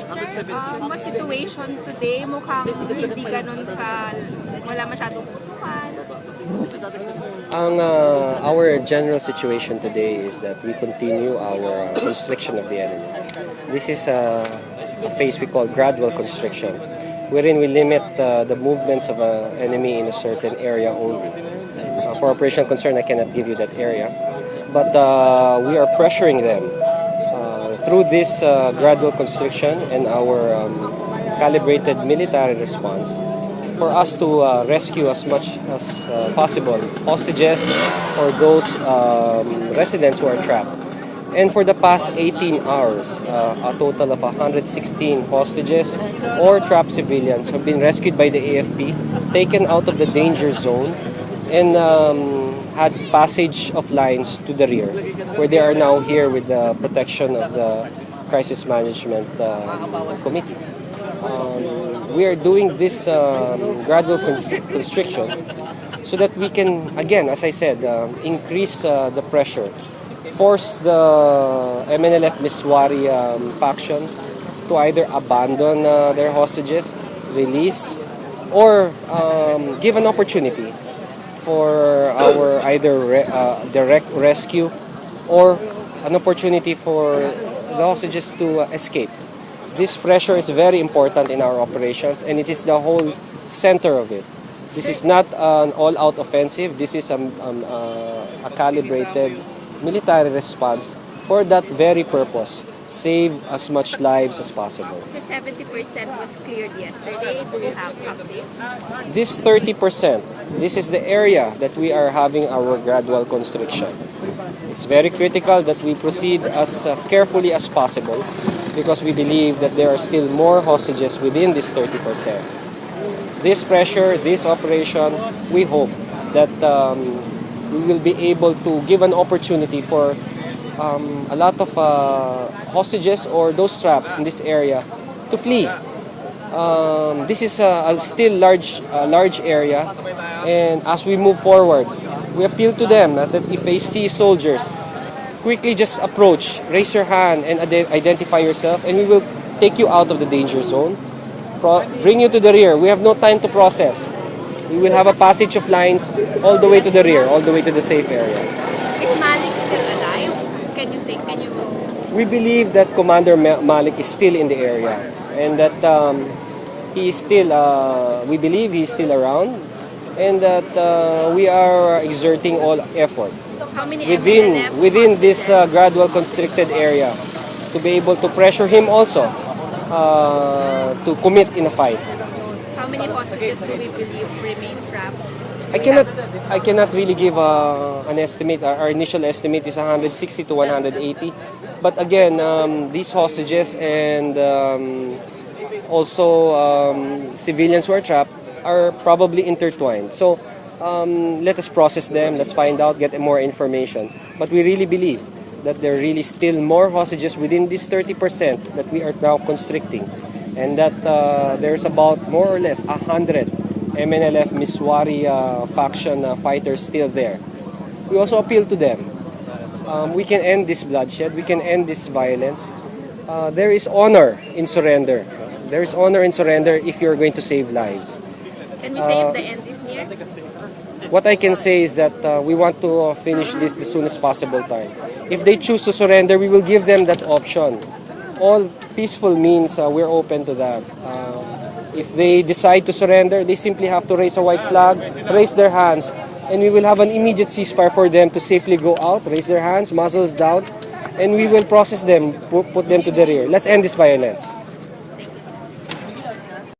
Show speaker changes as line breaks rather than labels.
Sir, what situation today? Mukhang hindi ganun ka, wala masyadong putukan.
Our general situation today is that we continue our constriction of the enemy. This is a phase we call gradual constriction, wherein we limit the movements of an enemy in a certain area only. For operational concern, I cannot give you that area, but we are pressuring them through this gradual constriction and our calibrated military response for us to rescue as much as possible hostages or those residents who are trapped. And for the past 18 hours, a total of 116 hostages or trapped civilians have been rescued by the AFP, taken out of the danger zone, and had passage of lines to the rear, where they are now here with the protection of the Crisis Management Committee. We are doing this gradual constriction so that we can, again, as I said, increase the pressure, force the MNLF Miswari faction to either abandon their hostages, release, or give an opportunity for our either direct rescue or an opportunity for the hostages to escape. This pressure is very important in our operations, and it is the whole center of it. This is not an all-out offensive. This is a calibrated military response for that very purpose. Save as much lives as possible.
70% was cleared yesterday. Do you have update?
This 30%, this is the area that we are having our gradual constriction. It's very critical that we proceed as carefully as possible because we believe that there are still more hostages within this 30%. This pressure, this operation, we hope that we will be able to give an opportunity for a lot of hostages or those trapped in this area to flee. This is a still large area, and as we move forward, we appeal to them that if they see soldiers, quickly just approach, raise your hand, and identify yourself, and we will take you out of the danger zone, bring you to the rear. We have no time to process. We will have a passage of lines all the way to the rear, all the way to the safe area.
Is Malik still alive? Can you?
We believe that Commander Malik is still in the area, and that he is still, we believe he is still around, and that we are exerting all effort
How many
within this gradual constricted area to be able to pressure him also to commit in a fight.
How many hostages do we believe remain trapped?
I cannot really give an estimate. Our initial estimate is 160 to 180. But again, these hostages and also civilians who are trapped are probably intertwined. So let us process them, let's find out, get more information. But we really believe that there are really still more hostages within this 30% that we are now constricting. And that there's about more or less 100 MNLF Miswari faction fighters still there. We also appeal to them. We can end this bloodshed, we can end this violence. There is honor in surrender. There is honor in surrender if you're going to save lives.
Can we say if the end is near?
What I can say is that we want to finish this the soonest possible time. If they choose to surrender, we will give them that option. All peaceful means, we're open to that. If they decide to surrender, they simply have to raise a white flag, raise their hands, and we will have an immediate ceasefire for them to safely go out, raise their hands, muzzles down, and we will process them, put them to the rear. Let's end this violence.